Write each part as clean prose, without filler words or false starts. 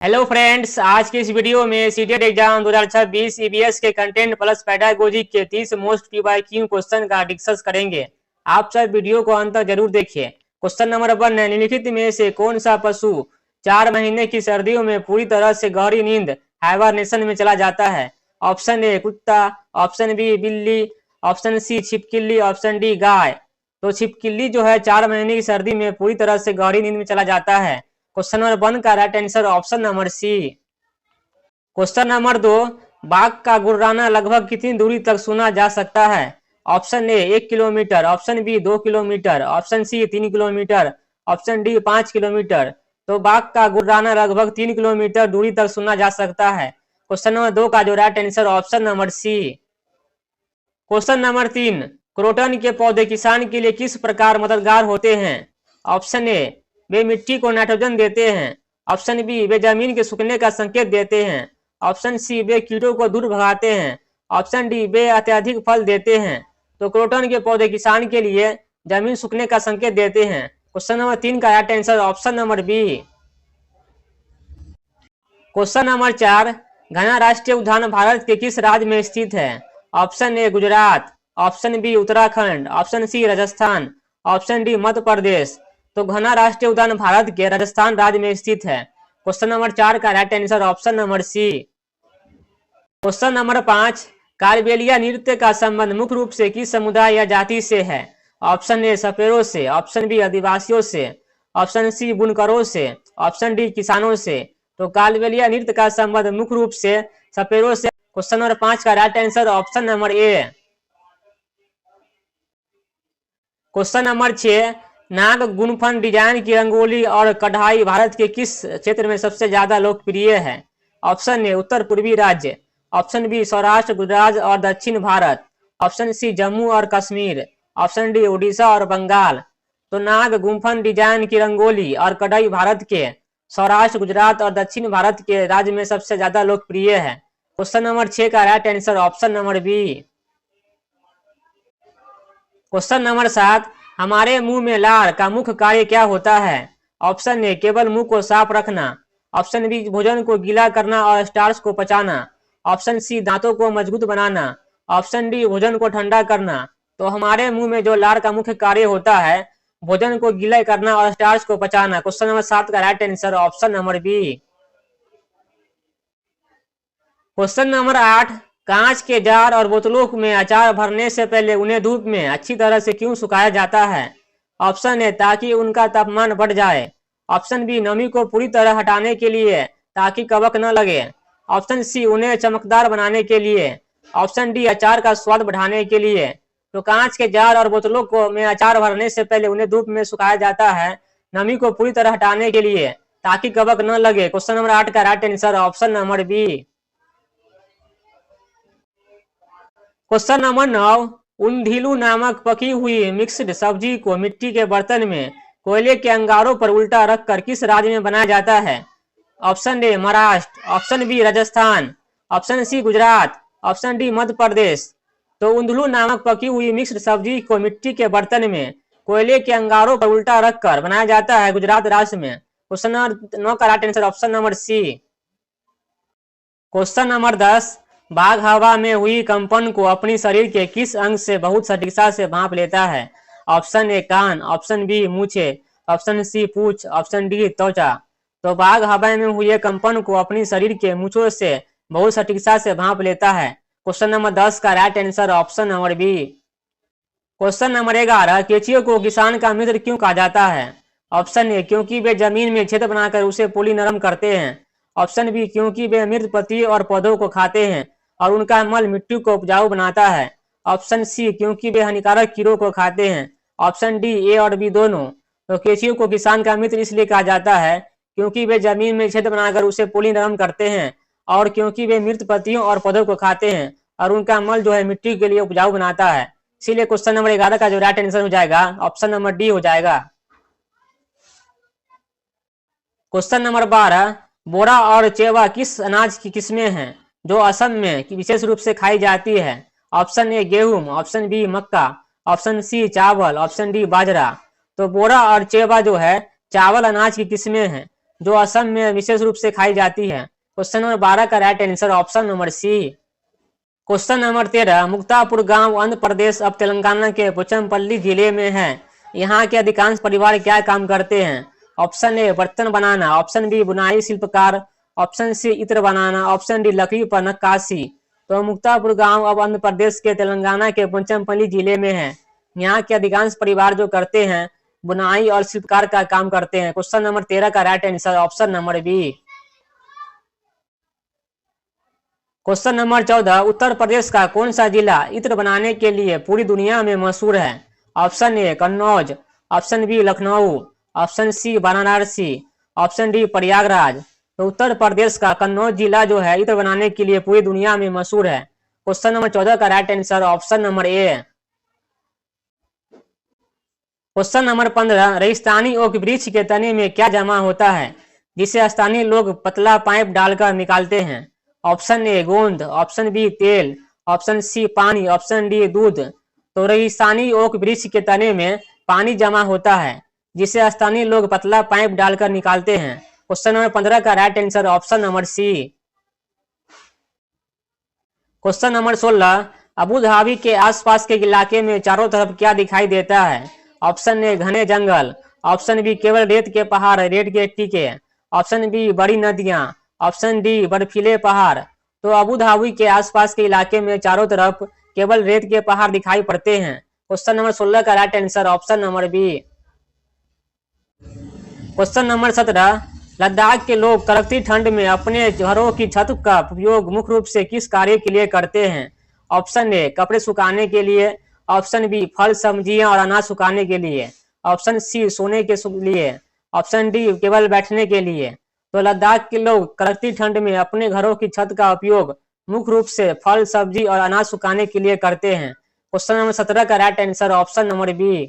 Hello friends, आज के इस वीडियो में सीटेट एग्जाम 2026 ईवीएस के कंटेंट प्लस पेडागोजी के 30 मोस्ट पीवाईक्यू क्वेश्चन का डिस्कस करेंगे। आप सब वीडियो को अंत तक जरूर देखिए। क्वेश्चन नंबर 1 है, निम्नलिखित में से कौन सा पशु 4 महीने की सर्दियों में पूरी तरह से गहरी नींद हाइबरनेशन में चला जाता है? ऑप्शन ए कुत्ता, ऑप्शन बी बिल्ली, ऑप्शन सी छिपकली, ऑप्शन डी गाय। तो छिपकली जो है 4 महीने की सर्दी में पूरी तरह से गहरी नींद में चला जाता है। क्वेश्चन नंबर 1 का right answer option number C. Question number 2, बाघ का गुर्राना लगभग कितनी दूरी तक सुना जा सकता है? Option A 1 kilometre, option B 2 kilometre, option C 3 kilometre, option D 5 kilometre. तो बाघ का गुर्राना लगभग 3 किलोमीटर दूरी तक सुना जा सकता है। क्वेश्चन नंबर 2 का जो right answer option number C. Question number 3, croton के पौधे किसान के लिए किस प्रकार मददगार होते हैं? ऑप्शन ए, वे मिट्टी को नाइट्रोजन देते हैं, ऑप्शन बी, वे जमीन के सूखने का संकेत देते हैं, ऑप्शन सी, वे कीड़ों को दूर भगाते हैं, ऑप्शन डी, वे अत्यधिक फल देते हैं। तो क्रोटन के पौधे किसान के लिए जमीन सूखने का संकेत देते हैं। क्वेश्चन नंबर 3 का right answer option number B. Question number 4, Ghana राष्ट्रीय उद्यान भारत के किस राज्य में स्थित है? Option A Gujarat, option B Uttarakhand, option C Rajasthan, option D Madhya Pradesh. तो घना राष्ट्रीय उद्यान भारत के राजस्थान राज्य में स्थित है। क्वेश्चन नंबर 4 का right answer option number C. Question number 5, Kalbelia नृत्य का संबंध मुख्य रूप से किस समुदाय या जाति से है? ऑप्शन ए सपेरों से, ऑप्शन बी आदिवासियों से, ऑप्शन सी बुनकरों से, ऑप्शन डी किसानों से। तो कालबेलिया नृत्य का संबंध मुख्य रूप से सपेरों से। क्वेश्चन नंबर 5 का right answer option number A. Question number 6, नाग गुणफन डिजाइन की रंगोली और कढ़ाई भारत के किस क्षेत्र में सबसे ज्यादा लोकप्रिय है? ऑप्शन ए उत्तर पूर्वी राज्य, ऑप्शन बी सौराष्ट्र, गुजरात और दक्षिण भारत, ऑप्शन सी जम्मू और कश्मीर, ऑप्शन डी उड़ीसा और बंगाल। तो नाग गुम्फन डिजाइन की रंगोली और कढ़ाई भारत के सौराष्ट्र, गुजरात और दक्षिण भारत के राज्य में सबसे ज्यादा लोकप्रिय है। क्वेश्चन नंबर 6 का right answer option number B. Question number 7, हमारे मुंह में लार का मुख्य कार्य क्या होता है? ऑप्शन ए केवल मुंह को साफ रखना, ऑप्शन बी भोजन को गीला करना और स्टार्च को पचाना, ऑप्शन सी दांतों को मजबूत बनाना, ऑप्शन डी भोजन को ठंडा करना। तो हमारे मुंह में जो लार का मुख्य कार्य होता है भोजन को गीला करना और स्टार्च को पचाना। क्वेश्चन नंबर 7 का right answer option number B. Question number 8, कांच के जार और बोतलों में अचार भरने से पहले उन्हें धूप में अच्छी तरह से क्यों सुखाया जाता है? ऑप्शन ए ताकि उनका तापमान बढ़ जाए, ऑप्शन बी नमी को पूरी तरह हटाने के लिए ताकि कवक न लगे, ऑप्शन सी उन्हें चमकदार बनाने के लिए, ऑप्शन डी अचार का स्वाद बढ़ाने के लिए। तो कांच के जार और बोतलों को में अचार भरने से पहले उन्हें धूप में सुखाया जाता है नमी को पूरी तरह हटाने के लिए ताकि कवक न लगे। क्वेश्चन नंबर 8 का right answer option number B. Question number 9, undhiyu नामक पकी हुई मिक्स्ड सब्जी को मिट्टी के बर्तन में कोयले के अंगारों पर उल्टा रखकर किस राज्य में बनाया जाता है? Option A Maharashtra, option B Rajasthan, option C Gujarat, option D Madhya Pradesh. तो उंधलू नामक पकी हुई मिक्स्ड सब्जी को मिट्टी के बर्तन में कोयले के अंगारों पर उल्टा रखकर बनाया जाता है गुजरात राज्य में। क्वेश्चन नंबर 9 का right answer option number C. Question number 10, बाघ हवा में हुई कंपन को अपनी शरीर के किस अंग से बहुत सटीकता से भांप लेता है? ऑप्शन ए कान, ऑप्शन बी मूछे, ऑप्शन सी पूंछ, ऑप्शन डी त्वचा। तो बाघ हवा में हुए कंपन को अपनी शरीर के मूछों से बहुत सटीकता से भांप लेता है। क्वेश्चन नंबर 10 का right answer option number B. Question number 11, केंचुए को किसान का मित्र क्यों कहा जाता है? ऑप्शन ए क्योंकि वे जमीन में छेद बनाकर उसे पोली नरम करते हैं, ऑप्शन बी क्योंकि वे मृत पत्ती और पौधों को खाते हैं और उनका मल मिट्टी को उपजाऊ बनाता है, ऑप्शन सी क्योंकि वे हानिकारक कीड़ों को खाते हैं, ऑप्शन डी ए और बी दोनों। तो केंचुए को किसान का मित्र इसलिए कहा जाता है क्योंकि वे जमीन में छेद बनाकर उसे पोली नरम करते हैं और क्योंकि वे मृत पत्तियों और पौधों को खाते हैं और उनका मल जो है मिट्टी के लिए उपजाऊ बनाता है। इसीलिए क्वेश्चन नंबर 11 का जो राइट आंसर हो जाएगा ऑप्शन नंबर डी हो जाएगा। क्वेश्चन नंबर 12, बोरा और चेवा किस अनाज की किस्में हैं जो असम में विशेष रूप से खाई जाती है? ऑप्शन ए गेहूं, ऑप्शन बी मक्का, ऑप्शन सी चावल, ऑप्शन डी बाजरा। तो बोरा और चेवा जो है चावल अनाज की किस्में हैं जो असम में विशेष रूप से खाई जाती है। क्वेश्चन नंबर 12 का right answer option number C. Question number 13, Muktapur गांव आंध्र प्रदेश अब तेलंगाना के पोचमपल्ली जिले में है। यहाँ के अधिकांश परिवार क्या काम करते हैं? ऑप्शन ए बर्तन बनाना, ऑप्शन बी बुनाई शिल्पकार, ऑप्शन सी इत्र बनाना, ऑप्शन डी लकड़ी पर नक्काशी। तो मुक्तापुर गांव अब आंध्र प्रदेश के तेलंगाना के पोचमपल्ली जिले में है। यहाँ के अधिकांश परिवार जो करते हैं बुनाई और शिल्पकार का काम करते हैं। क्वेश्चन नंबर 13 का right answer option number B. Question number 14, Uttar Pradesh का कौन सा जिला इत्र बनाने के लिए पूरी दुनिया में मशहूर है? Option A Kannauj, option B Lucknow, option C Varanasi, option D Prayagraj. तो उत्तर प्रदेश का कन्नौज जिला जो है इत्र बनाने के लिए पूरी दुनिया में मशहूर है। क्वेश्चन नंबर 14 का right answer option number A. Question number 15, रेगिस्तानी ओक वृक्ष के तने में क्या जमा होता है जिसे स्थानीय लोग पतला पाइप डालकर निकालते हैं? ऑप्शन ए गोंद, ऑप्शन बी तेल, ऑप्शन सी पानी, ऑप्शन डी दूध। तो रेगिस्तानी ओक वृक्ष के तने में पानी जमा होता है जिसे स्थानीय लोग पतला पाइप डालकर निकालते हैं। क्वेश्चन नंबर 15 का right answer option number C. Question number 16, Abu Dhabi के आसपास के इलाके में चारों तरफ क्या दिखाई देता है? ऑप्शन ए घने जंगल, ऑप्शन बी केवल रेत के पहाड़, रेत के टीके, ऑप्शन बी बड़ी नदियां, ऑप्शन डी बर्फीले पहाड़। तो अबू धाबी के आसपास के इलाके में चारों तरफ केवल रेत के पहाड़ दिखाई पड़ते हैं। क्वेश्चन नंबर 16 का right answer option number B. Question number 17, Ladakh के लोग कड़कती ठंड में अपने घरों की छत का उपयोग मुख्य रूप से किस कार्य के लिए करते हैं? ऑप्शन ए कपड़े सुखाने के लिए, ऑप्शन बी फल सब्जियां और अनाज सुखाने के लिए, ऑप्शन सी सोने के लिए, ऑप्शन डी केवल बैठने के लिए। तो लद्दाख के लोग कड़कती ठंड में अपने घरों की छत का उपयोग मुख्य रूप से फल सब्जी और अनाज सुखाने के लिए करते हैं। क्वेश्चन नंबर 17 का right answer option number B.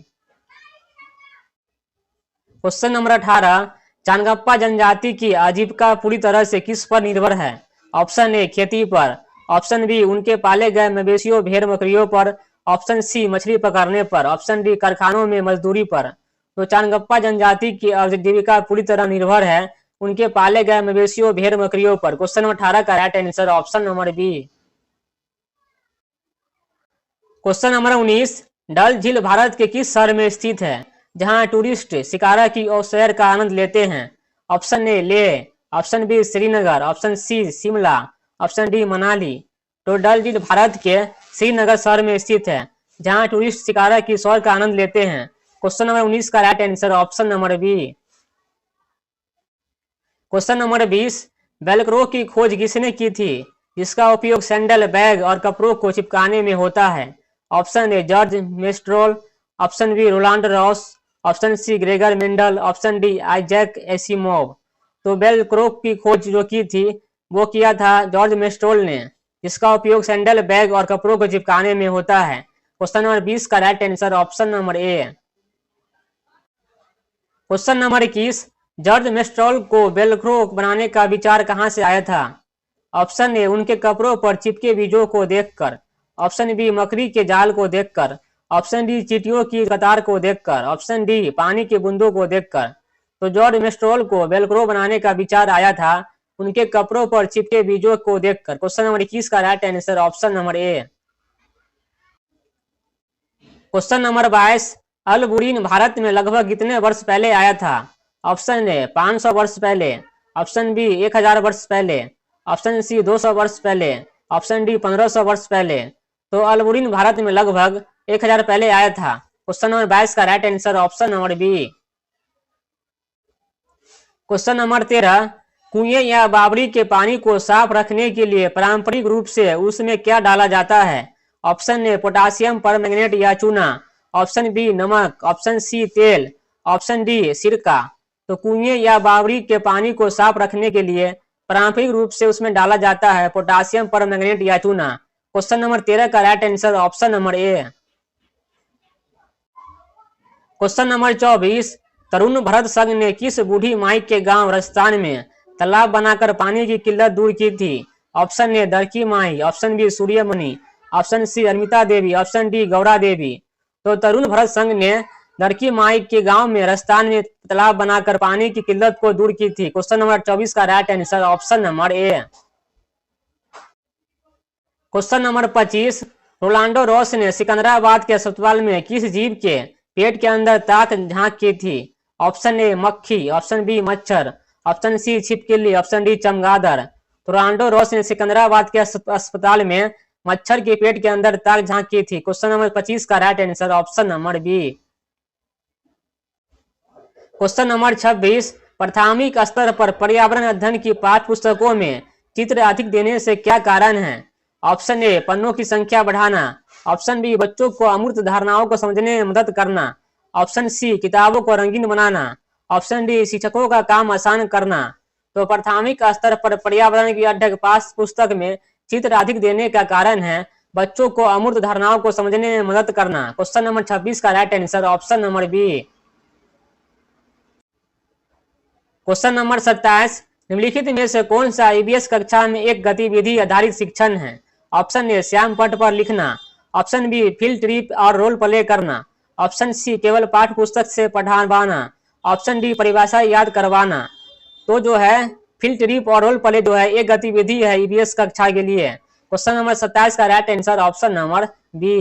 Question number 18, Changpa जनजाति की आजीविका पूरी तरह से किस पर निर्भर है? ऑप्शन ए खेती पर, ऑप्शन बी उनके पाले गए मवेशियों भेड़ बकरियों पर, ऑप्शन सी मछली पकड़ने पर, ऑप्शन डी कारखानों में मजदूरी पर। तो चांगप्पा जनजाति की आजीविका पूरी तरह निर्भर है उनके पाले गए मवेशियों भेड़ बकरियों पर। क्वेश्चन नंबर 18 का right answer option number B. Question number 19, Dal झील भारत के किस शहर में स्थित है जहां टूरिस्ट शिकारा की और सैर का आनंद लेते हैं? Option A Leh, option B Srinagar, option C Shimla, option D Manali. तो डल झील भारत के श्रीनगर शहर में स्थित है जहां टूरिस्ट शिकारा की सैर का आनंद लेते हैं। क्वेश्चन नंबर 19 का right answer option number B. Question number 20, velcro की खोज किसने की थी जिसका उपयोग सैंडल, बैग और कपड़ों को चिपकाने में होता है? Option A George Mestral, option B Roland Ross, option C Gregor Mendel, option D Isaac Asimov. तो वेलक्रो की खोज जो की थी वो किया था जॉर्ज मेस्ट्रोल ने जिसका उपयोग सैंडल, बैग और कपड़ों को चिपकाने में होता है। क्वेश्चन नंबर 20 का right answer option number A. Question number 21, George menstrual को वेलक्रो बनाने का विचार कहां से आया था? ऑप्शन ए उनके कपड़ों पर चिपके बीजों को देखकर, ऑप्शन बी मकड़ी के जाल को देखकर, ऑप्शन डी चींटियों की कतार को देखकर, ऑप्शन डी पानी के बूंदों को देखकर। तो जॉर्ज मेस्ट्रोल को वेलक्रो बनाने का विचार आया था उनके कपड़ों पर चिपके बीजों को देखकर। क्वेश्चन नंबर 21 का right answer option number A. Question number 22, अल बुरीन भारत में लगभग कितने वर्ष पहले आया था? ऑप्शन ए 500 वर्ष पहले, ऑप्शन बी 1000 वर्ष पहले, ऑप्शन सी 200 वर्ष पहले, ऑप्शन डी 1500 वर्ष पहले। तो अल बुरीन भारत में लगभग 1000 पहले आया था। क्वेश्चन नंबर 22 का right answer option number B. Question number 13, कुएं या बावड़ी के पानी को साफ रखने के लिए पारंपरिक रूप से उसमें क्या डाला जाता है? ऑप्शन ए पोटासियम परमैंगनेट या चूना, ऑप्शन बी नमक, ऑप्शन सी तेल, ऑप्शन डी सिरका। तो कुएं या बावड़ी के पानी को साफ रखने के लिए पारंपरिक रूप से उसमें डाला जाता है पोटासियम परमैंगनेट या चूना। क्वेश्चन नंबर 13 का right answer option number A. Question number 24, तरुण भरत संघ ने किस बूढ़ी माई के गांव राजस्थान में तालाब बनाकर पानी की किल्लत दूर की थी? Option A Darki Mai, option B Suryamani, option C Amita Devi, option D Gaura Devi. तो तरुण भरत संघ ने लड़की माई के गांव में राजस्थान में तालाब बनाकर पानी की किल्लत को दूर की थी। क्वेश्चन नंबर 24 का right answer option number A. Question number 25, Ronaldo Ross ने सिकंदराबाद के अस्पताल में किस जीव के पेट के अंदर ताक झांक की थी? ऑप्शन ए मक्खी, ऑप्शन बी मच्छर, ऑप्शन सी छिपकली, ऑप्शन डी चमगादड़। तो रोनाल्डो रॉस ने सिकंदराबाद के अस्पताल में मच्छर के पेट के अंदर ताक झांक की थी। क्वेश्चन नंबर 25 का right answer option number B. Question number 26, प्राथमिक स्तर पर पर्यावरण अध्ययन की पाठ्य पुस्तकों में चित्र अधिक देने से क्या कारण है? ऑप्शन ए पन्नों की संख्या बढ़ाना, ऑप्शन बी बच्चों को अमूर्त धारणाओं को समझने में मदद करना, ऑप्शन सी किताबों को रंगीन बनाना, ऑप्शन डी शिक्षकों का काम आसान करना। तो प्राथमिक स्तर पर पर्यावरण की अध्ययन पाठ्य पुस्तक में चित्र अधिक देने का कारण है बच्चों को अमूर्त धारणाओं को समझने में मदद करना। क्वेश्चन नंबर 26 का right answer option number B. Question number 27, निम्नलिखित में से कौन सा ईवीएस कक्षा में एक गतिविधि आधारित शिक्षण है? ऑप्शन ए श्याम पट पर लिखना, ऑप्शन बी फील्ड ट्रिप और रोल प्ले करना, ऑप्शन सी केवल पाठ्य पुस्तक से पढ़ावाना, ऑप्शन डी परिभाषा याद करवाना। तो जो है फील्ड ट्रिप और रोल प्ले जो है एक गतिविधि है ईवीएस कक्षा के लिए। क्वेश्चन नंबर 27 का right answer option number B.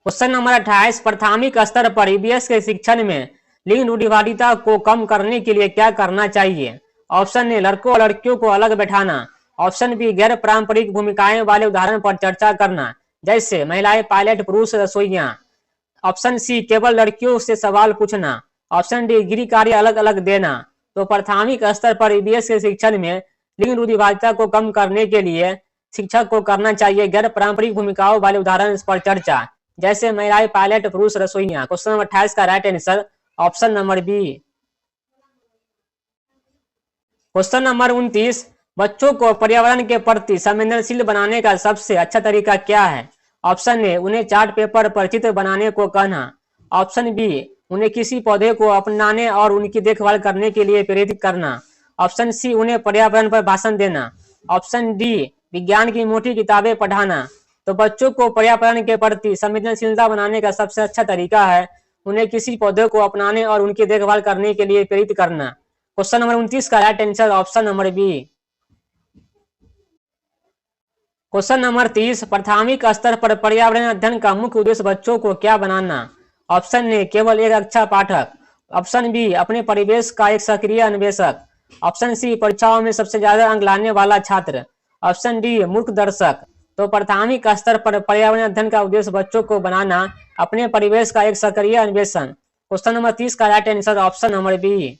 Question number 28, प्राथमिक स्तर पर ईवीएस के शिक्षण में लिंग रूढ़िवादिता को कम करने के लिए क्या करना चाहिए? ऑप्शन ए लड़कों और लड़कियों को अलग बैठाना, ऑप्शन बी गैर पारंपरिक भूमिकाएं वाले उदाहरण पर चर्चा करना, जैसे महिलाएं पायलट, पुरुष रसोइया, ऑप्शन सी केवल लड़कियों से सवाल पूछना, ऑप्शन डी गृह कार्य अलग अलग देना। तो प्राथमिक स्तर पर ईवीएस के शिक्षण में लिंग रूढ़िवादिता को कम करने के लिए शिक्षक को करना चाहिए गैर पारंपरिक भूमिकाओं वाले उदाहरण पर चर्चा, जैसे महिलाएं पायलट, पुरुष रसोइया। क्वेश्चन नंबर 28 का right answer option number B. Question number 29, बच्चों को पर्यावरण के प्रति संवेदनशील बनाने का सबसे अच्छा तरीका क्या है? ऑप्शन ए उन्हें चार्ट पेपर पर चित्र बनाने को कहना, ऑप्शन बी उन्हें किसी पौधे को अपनाने और उनकी देखभाल करने के लिए प्रेरित करना, ऑप्शन सी उन्हें पर्यावरण पर भाषण देना, ऑप्शन डी विज्ञान की मोटी किताबें पढ़ाना। तो बच्चों को पर्यावरण के प्रति संवेदनशीलता बनाने का सबसे अच्छा तरीका है उन्हें किसी पौधे को अपनाने और उनकी देखभाल करने के लिए प्रेरित करना। क्वेश्चन नंबर 29 का right answer option number B. Question number 30, प्राथमिक स्तर पर पर्यावरण अध्ययन का मुख्य उद्देश्य बच्चों को क्या बनाना? ऑप्शन ए केवल एक अच्छा पाठक, ऑप्शन बी अपने परिवेश का एक सक्रिय अन्वेषक, ऑप्शन सी परीक्षाओं में सबसे ज्यादा अंक लाने वाला छात्र, ऑप्शन डी मूर्ख दर्शक। तो प्राथमिक स्तर पर पर्यावरण अध्ययन का उद्देश्य बच्चों को बनाना अपने परिवेश का एक सक्रिय अन्वेषण। क्वेश्चन नंबर 30 का right answer option number B.